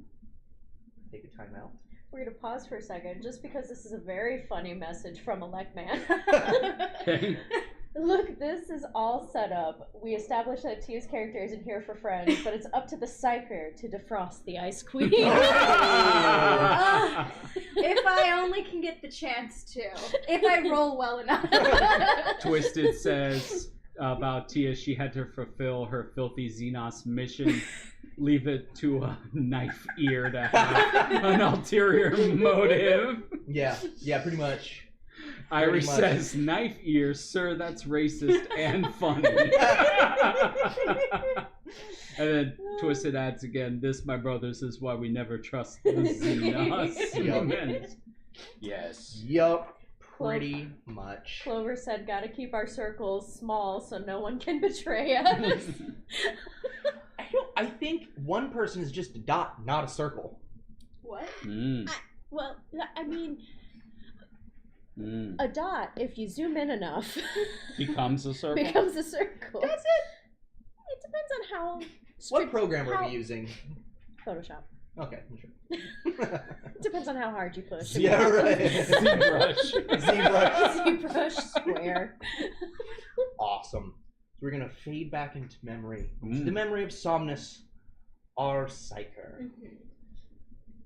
take a time out. We're going to pause for a second, just because this is a very funny message from Elect Man. Okay. Look, this is all set up. We established that Tia's character isn't here for friends, but it's up to the Psyker to defrost the Ice Queen. If I only can get the chance to. If I roll well enough. Twisted says about Tia, she had to fulfill her filthy Xenos mission. Leave it to a knife ear to have an ulterior motive. Yeah, pretty much. Iris says, knife ear, sir, that's racist and funny. And then Twisted adds again, this, my brothers, is why we never trust the Xenos humans. Yes. Yup, pretty much. Clover said, gotta keep our circles small so no one can betray us. I think one person is just a dot, not a circle. What? Well, I mean... A dot, if you zoom in enough, Becomes a circle? becomes a circle. Does it? It depends on how What program are we using? Photoshop. Okay, sure. Depends on how hard you push. Yeah, right. ZBrush. ZBrush. ZBrush square. Awesome. So we're going to fade back into memory. The memory of Somnus, our psyker. Mm-hmm.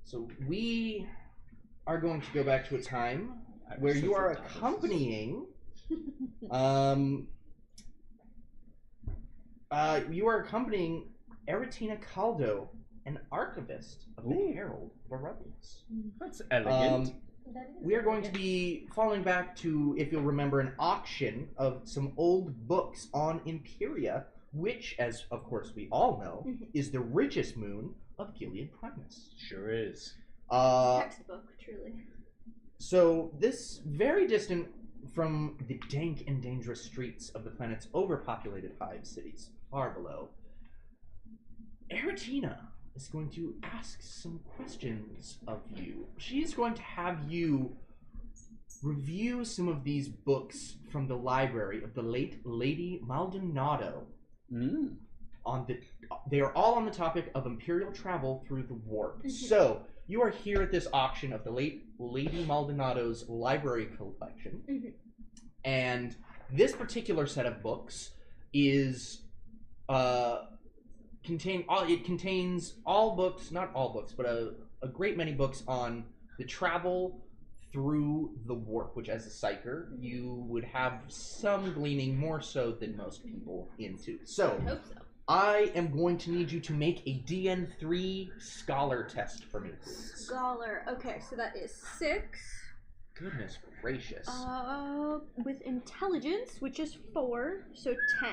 So we are going to go back to a time where you are accompanying Eratina Caldo, an archivist of the Herald of Eruptions. That's elegant. We are going to be falling back to, if you'll remember, an auction of some old books on Imperia, which, as of course we all know, is the richest moon of Gilead Primus. Sure is. Textbook, truly. So this, very distant from the dank and dangerous streets of the planet's overpopulated hive cities, far below, Eratina is going to ask some questions of you. She's going to have you review some of these books from the library of the late Lady Maldonado. They are all on the topic of Imperial travel through the warp. So you are here at this auction of the late Lady Maldonado's library collection, and this particular set of books is contains all books, not all books, but a great many books on the travel through the warp, which as a psyker you would have some gleaning, more so than most people, into. So Hope so. I am going to need you to make a DN3 scholar test for me, please. Scholar. Okay, so that is 6. Goodness gracious. With intelligence, which is 4, so 10.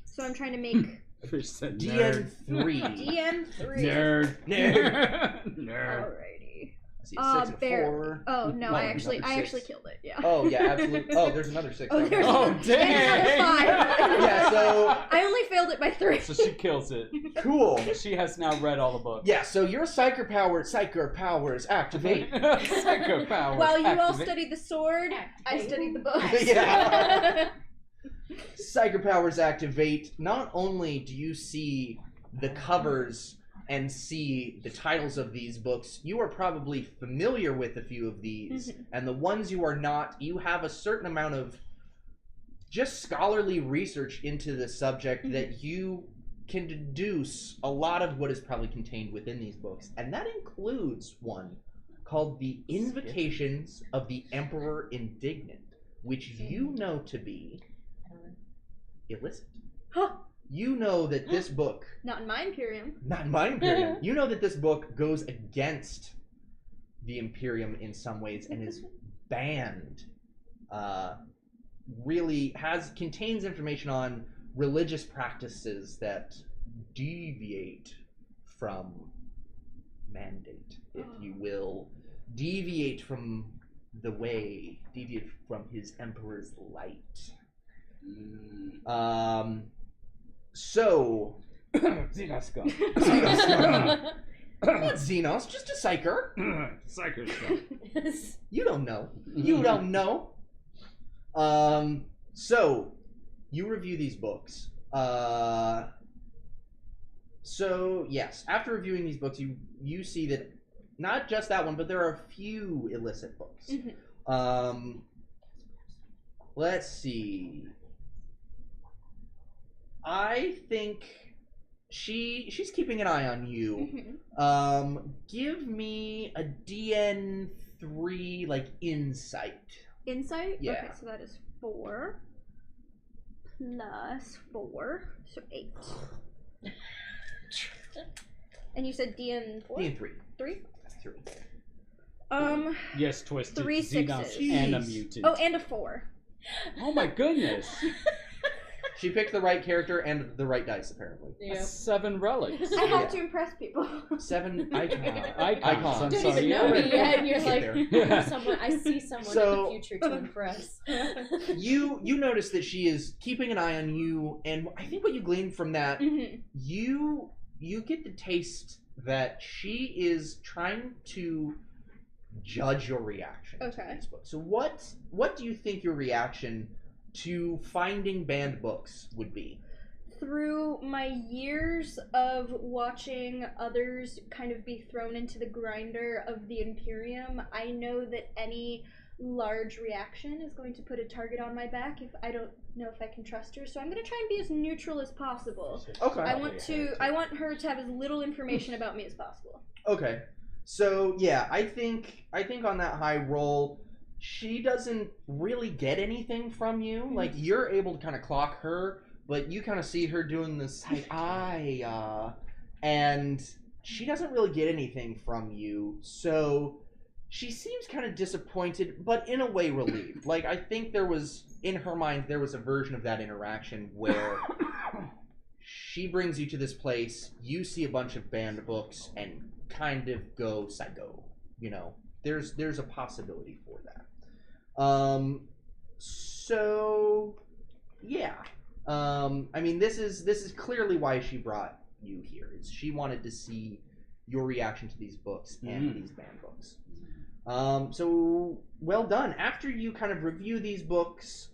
So I'm trying to make Fish said nerd. DN3. DN3. Nerd. Alrighty. I see a 6 and a 4. Oh no, Oh, I actually another 6. killed it. Yeah. Oh yeah, absolutely. Oh, there's another 6. Oh, there's Oh, another, dang. and another 5. Yeah, so I only failed it by 3. So she kills it. cool. She has now read all the books. Yeah, so your psyker powers activate. Psycho powers. While you all activate. studied the sword, I Activate. studied the books. Yeah. Psyker powers activate. Not only do you see the covers and see the titles of these books, you are probably familiar with a few of these, and the ones you are not, you have a certain amount of just scholarly research into the subject that you can deduce a lot of what is probably contained within these books, and that includes one called The Invitations of the Emperor Indignant, which you know to be illicit. Huh. You know that this book, Not in my Imperium. not in my Imperium, you know that this book goes against the Imperium in some ways, and his band really contains information on religious practices that deviate from mandate, if you will, deviate from the way, deviate from his Emperor's light. So Xenos go. not Xenos, just a psyker. Psyker stuff. You don't know. You don't know. So you review these books. So yes, after reviewing these books, you see that not just that one, but there are a few illicit books. Let's see. I think she's keeping an eye on you. Give me a DN3 like insight. Insight? Yeah. Okay, so that is 4 plus 4, so 8. And you said DN4? DN3. 3? 3. Yes, Twisted. 3 Xenos sixes. and a Jeez. mutant. Oh, and a 4. Oh my goodness. She picked the right character and the right dice, apparently. Yeah. 7 relics. I have to impress people. 7 icons. Icons. I'm Don't sorry. even know me yet, and you're Get like, there. I see someone So- in the future to impress. You notice that she is keeping an eye on you, and I think what you glean from that, you get the taste that she is trying to judge your reaction to Okay. these books. So what do you think your reaction to finding banned books would be? Through my years of watching others kind of be thrown into the grinder of the Imperium, I know that any large reaction is going to put a target on my back if I don't know if I can trust her. So I'm going to try and be as neutral as possible. Okay. I want her to have as little information about me as possible. Okay. So yeah, I think on that high roll, she doesn't really get anything from you. Like, you're able to kind of clock her, but you kind of see her doing the side eye, and she doesn't really get anything from you. So she seems kind of disappointed, but in a way relieved. Like, I think in her mind, there was a version of that interaction where she brings you to this place, you see a bunch of banned books, and kind of go psycho. You know, there's a possibility for that. So yeah. I mean, this is clearly why she brought you here. Is she wanted to see your reaction to these books and these banned books. So well done. After you kind of review these books,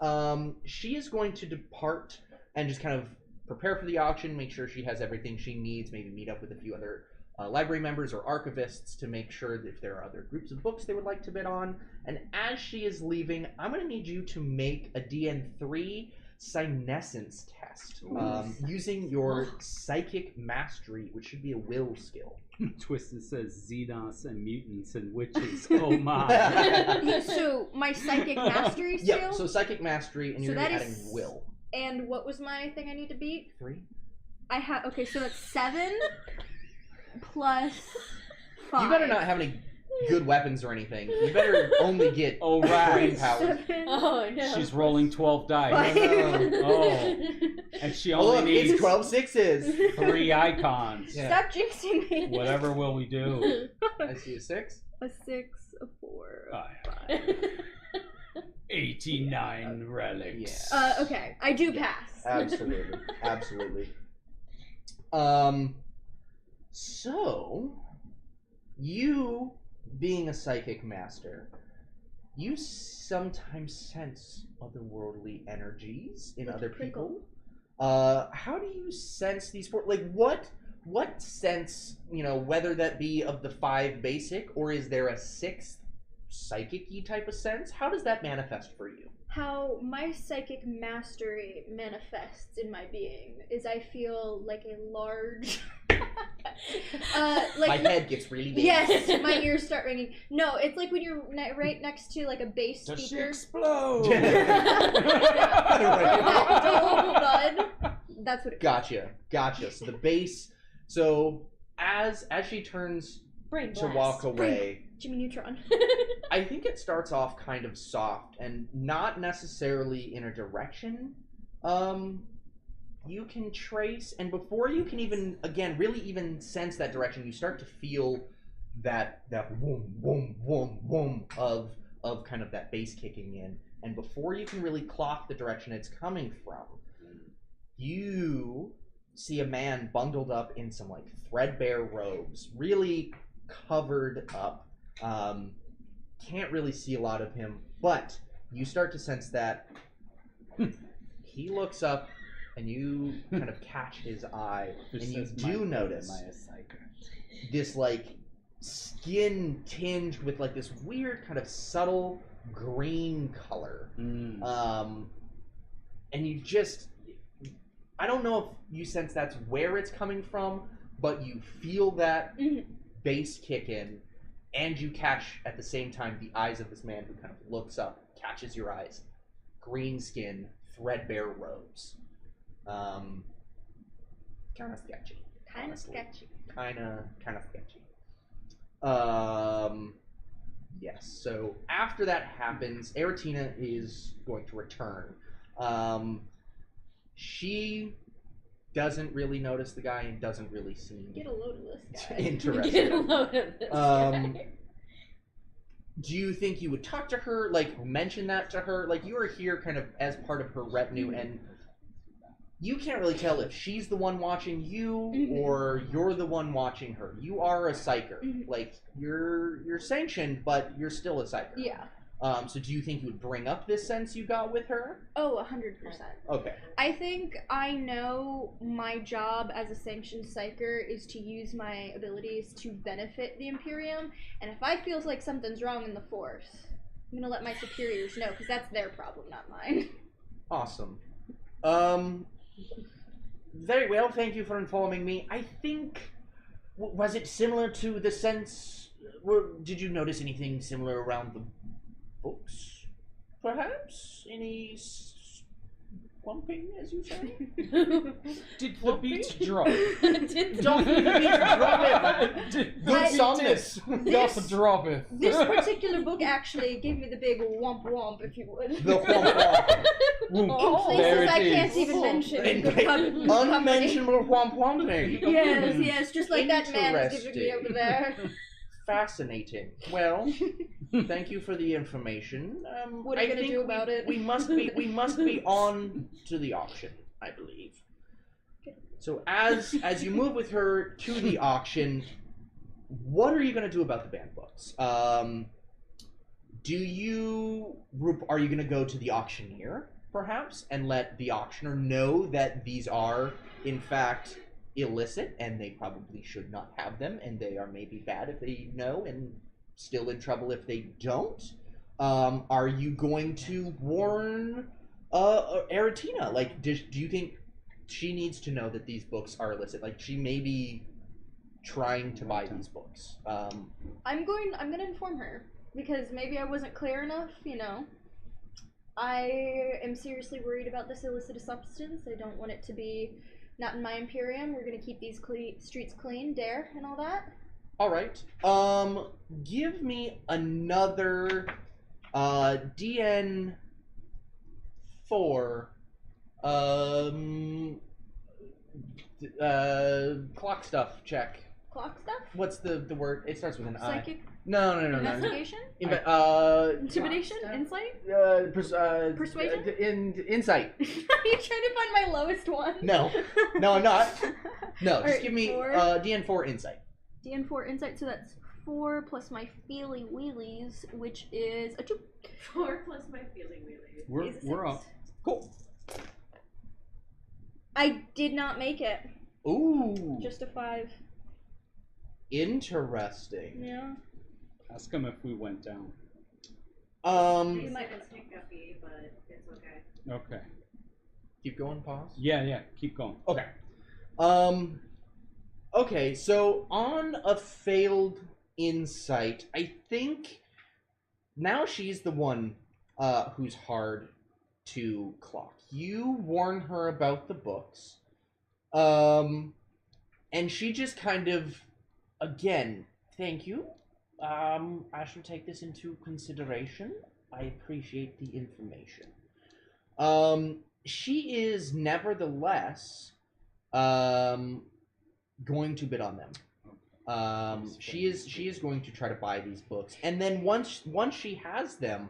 she is going to depart and just kind of prepare for the auction, make sure she has everything she needs, maybe meet up with a few other library members or archivists to make sure that if there are other groups of books they would like to bid on. And as she is leaving, I'm going to need you to make a DN3 Senescence test using your Psychic Mastery, which should be a will skill. Twisted says Xenos and mutants and witches. Oh my. So my Psychic Mastery skill? Yep, so Psychic Mastery, and So you're going to that be is- adding will. And what was my thing I need to beat? 3? I have, okay, so that's 7 plus 5. You better not have any good weapons or anything. You better only get Oh, brain right. power. 7. Oh no. She's rolling 12 dice. Oh. And she Oh, only look, needs it's 12 sixes. 3 icons. Yeah. Stop jinxing me. Whatever will we do? I see a 6. A 6, a 4, a Oh, 5. 89 relics. Yeah. Okay, I do Yeah. pass. Absolutely. Absolutely. So, you, being a psychic master, you sometimes sense otherworldly energies in Like other prickle? people. How do you sense these? Like, what sense, whether that be of the 5 basic, or is there a 6th psychic-y type of sense? How does that manifest for you? How my psychic mastery manifests in my being is I feel like a large... My head gets really big. Yes, my ears start ringing. No, it's like when you're right next to like a bass Does she speaker. explode? That dull thud. That's what it Gotcha. So the bass. So as she turns Brain to blast. walk away. Jimmy Neutron. I think it starts off kind of soft and not necessarily in a direction you can trace, and before you can even, again, really even sense that direction, you start to feel that boom, boom, boom, boom of kind of that bass kicking in, and before you can really clock the direction it's coming from, you see a man bundled up in some like threadbare robes, really covered up. Can't really see a lot of him, but you start to sense that he looks up and you kind of catch his eye, and you do notice this like skin tinged with like this weird kind of subtle green color. And you just, I don't know if you sense that's where it's coming from, but you feel that bass kick in, and you catch at the same time the eyes of this man who kind of looks up, catches your eyes. Green skin, threadbare robes. Kind of sketchy. Kind of sketchy. Kind of sketchy. Yes. So after that happens, Aratina is going to return. She doesn't really notice the guy and doesn't really seem Get a load of this guy. interested. Get a load of this guy. Do you think you would talk to her, like mention that to her? Like you are here kind of as part of her retinue, and you can't really tell if she's the one watching you or you're the one watching her. You are a psyker. Like you're sanctioned, but you're still a psyker. Yeah. So do you think you would bring up this sense you got with her? Oh, 100%. Okay. I think I know my job as a sanctioned psyker is to use my abilities to benefit the Imperium, and if I feel like something's wrong in the Force, I'm gonna let my superiors know, because that's their problem, not mine. Awesome. Very well, thank you for informing me. I think, was it similar to the sense, did you notice anything similar around the books? Perhaps? Any swamping, as you say? Did the beat drop? Don't the beat drop. Good somnus. Just drop it. This particular book actually gave me the big womp womp, if you would. The womp In womp. There places it I is. can't even mention. in good company. Unmentionable womp womping. Yes, just like that man is giving me over there. Fascinating. Well, thank you for the information. What are you gonna do about it? We must be on to the auction, I believe. So as you move with her to the auction, what are you gonna do about the banned books? Are you gonna go to the auctioneer, perhaps, and let the auctioneer know that these are, in fact, illicit, and they probably should not have them, and they are maybe bad if they know, and still in trouble if they don't? Are you going to warn Aratina? Like, do you think she needs to know that these books are illicit? Like, she may be trying to buy these books. I'm gonna inform her, because maybe I wasn't clear enough, you know. I am seriously worried about this illicit substance. I don't want it to be not in my Imperium. We're gonna keep these streets clean, dare, and all that. All right. Give me another DN4. Clock stuff check. Clock stuff? What's the word? It starts with an I. Psychic? No. Investigation? Intimidation? Insight? Persuasion? Insight. Are you trying to find my lowest one? No, I'm not. No, just Alright, give me 4. DN4 insight. DN4 insight, so that's 4 plus my feely wheelies, which is a 2. 4 plus my feeling really. We're up. Cool. I did not make it. Ooh. Just a 5. Interesting. Yeah. Ask him if we went down. You might It's hiccuppy, but it's okay. Okay. Keep going, pause. Yeah, keep going. Okay. Okay, so on a failed insight, I think now she's the one who's hard to clock. You warn her about the books, and she just kind of, again, Thank you. I shall take this into consideration. I appreciate the information. She is nevertheless going to bid on them. She is going to try to buy these books, and then once she has them,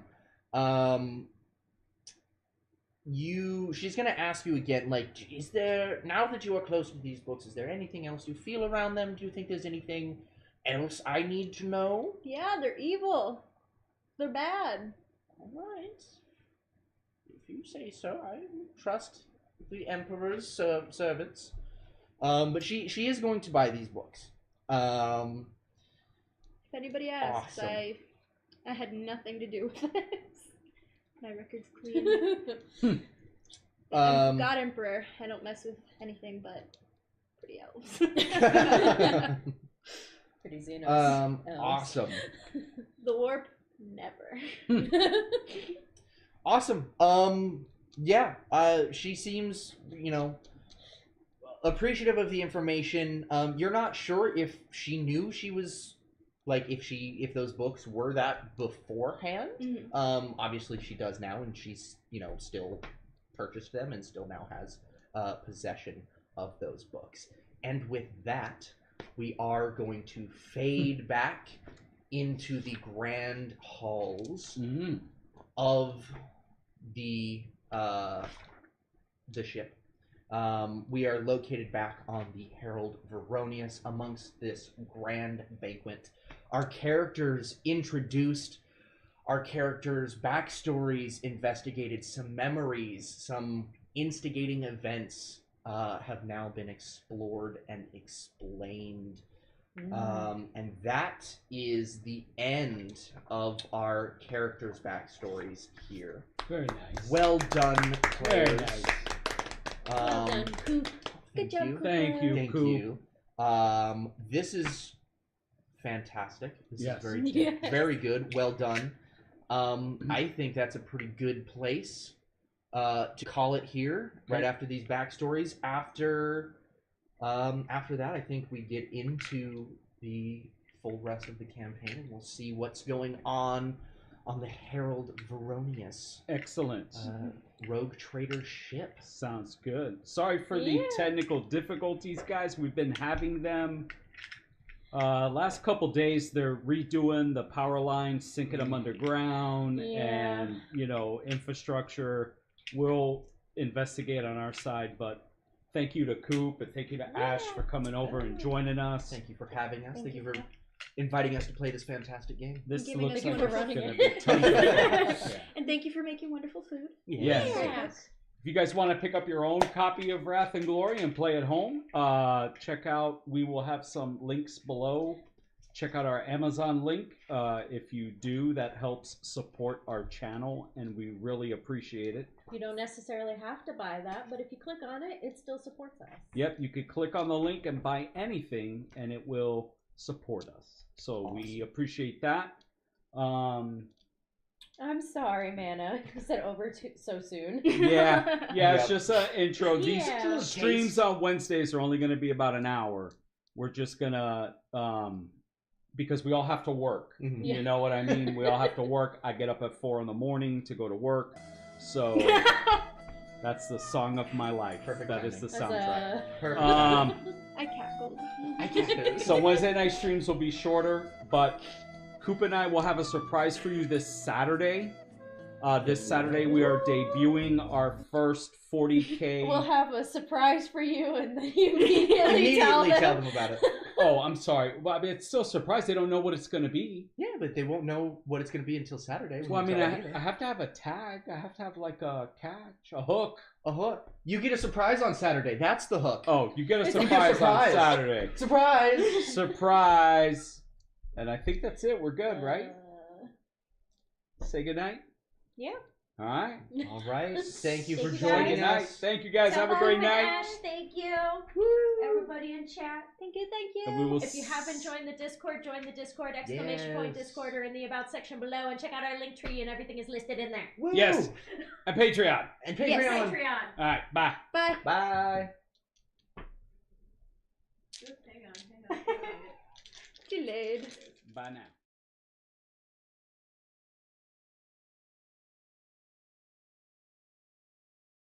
she's going to ask you again, like, is there, now that you are close to these books, is there anything else you feel around them? Do you think there's anything else I need to know? Yeah, they're evil. They're bad. All right. If you say so, I trust the Emperor's servants. But she is going to buy these books. If anybody asks, Awesome. I had nothing to do with this. My record's clean. I'm God Emperor. I don't mess with anything but pretty elves. Pretty Xenos. Awesome. The warp, never. Awesome. Yeah, she seems, appreciative of the information. You're not sure if she knew she was, like, if those books were that beforehand. Mm-hmm. Obviously she does now, and she's, still purchased them and still now has possession of those books. And with that, we are going to fade back into the grand halls of the ship. We are located back on the Herald Veronius amongst this grand banquet. Our characters introduced, our characters' backstories investigated, some memories, some instigating events have now been explored and explained. And that is the end of our characters' backstories here. Very nice. Well done, players. Very nice. Well done, Coop. Good job, Cooper. Thank you, Thank Coop. you. This is fantastic. This Yes. is very, Yes. very good. Well done. I think that's a pretty good place to call it here. Right after these backstories. After that, I think we get into the full rest of the campaign, and we'll see what's going on the Herald Veronius. Excellent. Rogue trader ship. Sounds good. Sorry for the technical difficulties, guys. We've been having them. Last couple days, they're redoing the power lines, sinking them underground, and infrastructure. We'll investigate on our side, but thank you to Coop and thank you to Ash for coming over and joining us. Thank you for having us. Thank you for inviting us to play this fantastic game. This Giving looks us like wonderful it's going to food. be tons of fun. Yeah. And thank you for making wonderful food. Yes. Yes. If you guys want to pick up your own copy of Wrath and Glory and play at home, check out, we will have some links below. Check out our Amazon link. If you do, that helps support our channel, and we really appreciate it. You don't necessarily have to buy that, but if you click on it, it still supports us. Yep, you could click on the link and buy anything, and it will support us. So we appreciate that. I'm sorry, Mana. You said over so soon. Yeah, it's just an intro. These Yeah. streams on Wednesdays are only going to be about an hour. We're just going to, because we all have to work. Mhm. You know what I mean? We all have to work. I get up at 4 a.m. to go to work. So that's the song of my life. Perfect That is the soundtrack. Perfect. I cackled. So Wednesday night streams will be shorter, but Coop and I will have a surprise for you this Saturday. This Saturday we are debuting our first 40K. We'll have a surprise for you, and then you immediately tell them. about it. Oh, I'm sorry. Well, I mean, it's still a surprise. They don't know what it's going to be. Yeah, but they won't know what it's going to be until Saturday. when Well, I you mean, tell I them. have to have a tag. I have to have like a catch, a hook. A hook. You get a surprise on Saturday. That's the hook. Oh, you get a You get a surprise on surprise. Saturday. Surprise! Surprise. And I think that's it. We're good, right? Say goodnight. Yeah. All right. All right. Thank you for Thank you, Say joining guys. goodnight. us. Thank you guys. Have a great night. Thank you. Everybody in chat. Thank you, thank you. And we will If you haven't joined the Discord, join the Discord, exclamation point Yes. Discord, or in the About section below, and check out our link tree, and everything is listed in there. Woo! Yes. And Patreon. And Yes, Patreon. Patreon. All right. Bye. Bye. Bye. Hang on. Delayed. Bye now.